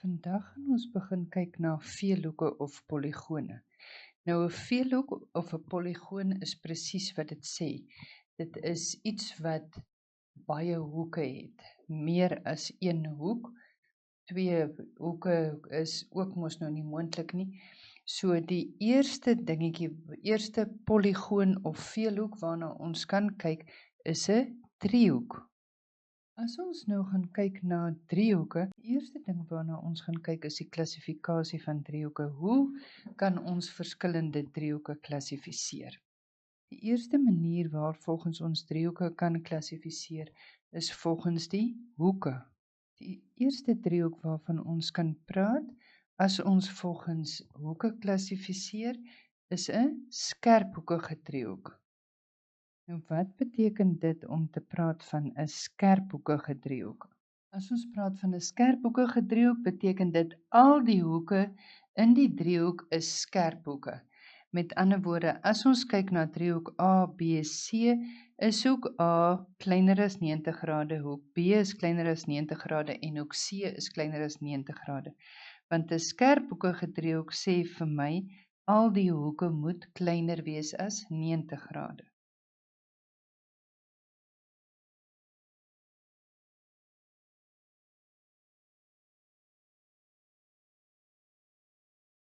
Vandag gaan ons begin kyk na veelhoeke of poligone. Nou 'n veelhoek of 'n poligoon is presies wat dit sê. Dit is iets wat baie hoeke het, meer as een hoek. Twee hoeke is ook mos nou nie moontlik nie. So die eerste dingetjie, eerste poligoon of veelhoek waarna ons kan kyk, is 'n driehoek. As ons nou gaan kyk na driehoeke, die eerste ding waarna ons gaan kyk is die klassifikasie van driehoeke. Hoe kan ons verskillende driehoeke klassifiseer? Die eerste manier waarvolgens ons driehoeke kan klassifiseer is volgens die hoeke. Die eerste driehoek waarvan ons kan praat as ons volgens hoeke klassifiseer is 'n skerphoekige driehoek. Nou wat beteken dit om te praat van 'n skerphoekige driehoek? As ons praat van 'n skerphoekige driehoek, beteken dit al die hoeke in die driehoek is skerphoeke. Met ander woorde, as ons kyk na driehoek A, B, C, is hoek A kleiner as 90 grade, hoek B is kleiner as 90 grade en hoek C is kleiner as 90 grade. Want 'n skerphoekige driehoek sê vir my, al die hoeke moet kleiner wees as 90 grade.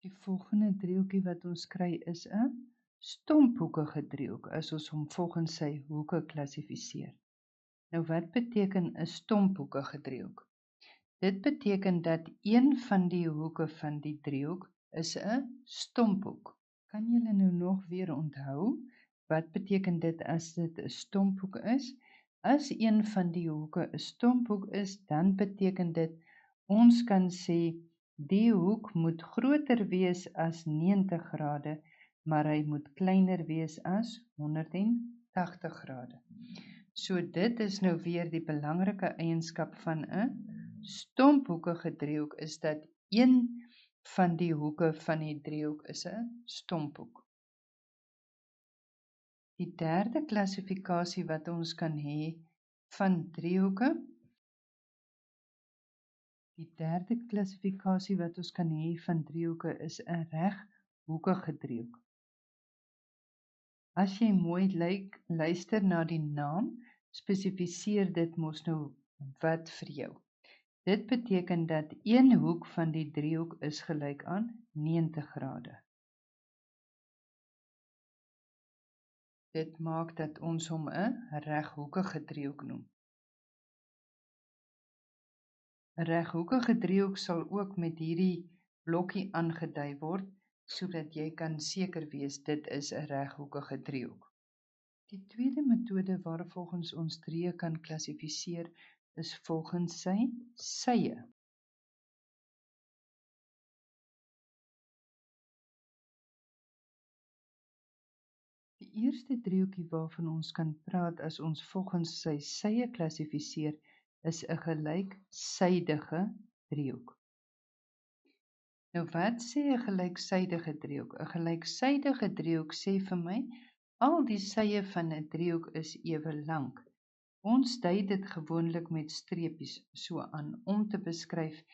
Die volgende driehoekie wat ons kry is 'n stomphoekige driehoek as ons hom volgens sy hoeke klassifiseer. Nou wat beteken 'n stomphoekige driehoek? Dit beteken dat een van die hoeke van die driehoek is 'n stomphoek. Kan julle nou nog weer onthou wat beteken dit as dit 'n stomphoek is? As een van die hoeke 'n stomphoek is, dan beteken dit ons kan sê die hoek moet groter wees as 90 grade, maar hy moet kleiner wees as 180 grade. So dit is nou weer die belangrike eienskap van 'n stomphoekige driehoek is dat een van die hoeke van die driehoek is 'n stomphoek. Die derde klassifikasie wat ons kan hê van driehoeke, is 'n reghoekige driehoek. As jy mooi luister na die naam, spesifiseer dit mos nou wat vir jou. Dit beteken dat een hoek van die driehoek is gelyk aan 90 grade. Dit maak dat ons hom 'n reghoekige driehoek noem. 'n Reghoekige driehoek sal ook met hierdie blokkie aangedui word, sodat jy kan seker wees dit is 'n reghoekige driehoek. Die tweede metode waarvolgens ons driehoeke kan klassifiseer is volgens sy sye. Die eerste driehoekie waarvan ons kan praat as ons volgens sy sye klassifiseer is 'n gelyksydige driehoek. Nou wat sê 'n gelyksydige driehoek? 'n Gelyksydige driehoek sê vir my al die sye van 'n driehoek is ewe lank. Ons dui dit gewoonlik met streepies so aan om te beskryf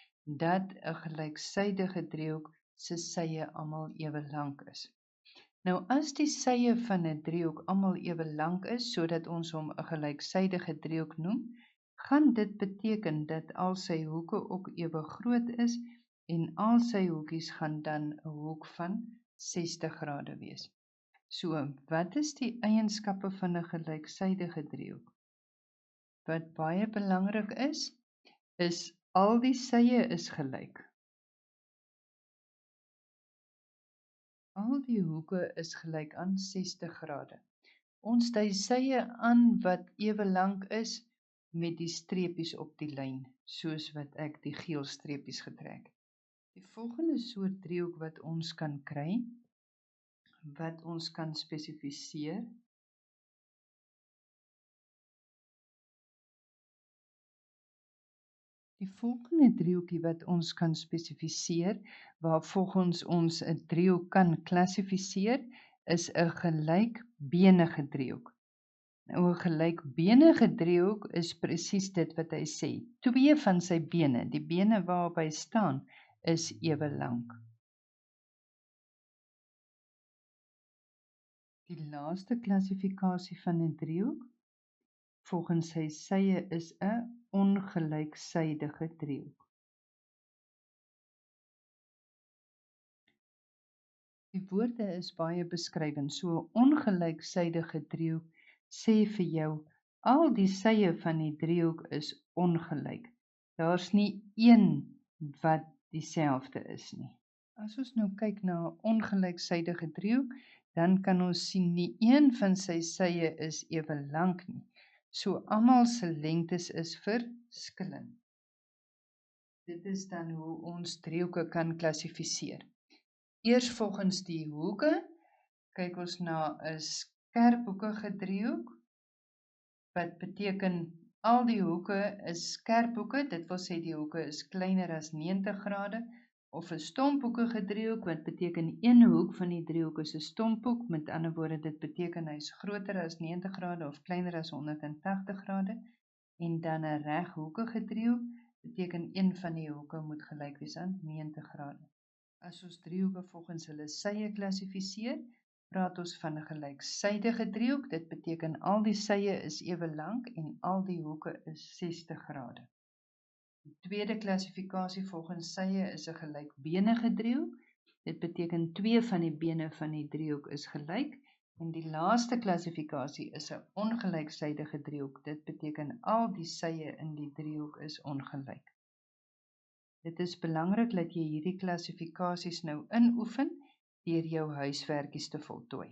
dat 'n gelyksydige driehoek se sye almal ewe lank is. Nou as die sye van 'n driehoek almal ewe lank is sodat ons hom 'n gelyksydige driehoek noem, gaan dit beteken dat al sy hoeke ook ewe groot is en al sy hoekies gaan dan 'n hoek van 60 grade wees. So, wat is die eienskappe van 'n gelyksydige driehoek? Wat baie belangrik is al die sye is gelyk. Al die hoeke is gelyk aan 60 grade. Ons dui sye aan wat ewe lank is met die streepies op die lyn, soos wat ek die geel streepies getrek het. Die volgende soort driehoek wat ons kan kry, wat ons kan spesifiseer, die volgende driehoekie wat ons kan spesifiseer, waarvolgens ons 'n driehoek kan klassifiseer, is 'n gelykbenige driehoek. Nou 'n gelykbenige driehoek is presies dit wat hy sê. 2 van sy bene, die bene waarop hy staan, is ewe lank. Die laaste klassifikasie van 'n driehoek, volgens sy sye, is 'n ongelyksydige driehoek. Die woorde is baie beskrywend. So 'n ongelyksydige driehoek sê vir jou al die sye van die driehoek is ongelyk. Daar's nie een wat dieselfde is nie. As ons nou kyk na 'n ongelyksydige driehoek, dan kan ons sien nie een van sy sye is ewe lank nie. So almal se lengtes is verskillend. Dit is dan hoe ons driehoeke kan klassifiseer. Eers volgens die hoeke, kyk ons na 'n skerphoekige driehoek, wat beteken al die hoeke is skerphoeke, dit wil sê die hoeke is kleiner as 90 grade, of 'n stomphoekige driehoek, wat beteken een hoek van die driehoek is 'n stomphoek, met ander woorde dit beteken hy is groter as 90 grade of kleiner as 180 grade, en dan 'n reghoekige driehoek, beteken een van die hoeke moet gelyk wees aan 90 grade. As ons driehoeke volgens hulle sye klassifiseer, praat ons van 'n gelyksydige driehoek. Dit beteken al die sye is ewe lank en al die hoeke is 60 grade. Die tweede klassifikasie volgens sye is 'n gelykbenige driehoek. Dit beteken 2 van die bene van die driehoek is gelyk. En die laaste klassifikasie is 'n ongelyksydige driehoek. Dit beteken al die sye in die driehoek is ongelyk. Dit is belangrik dat jy hierdie klassifikasies nou inoefen deur jou huiswerkies te voltooi.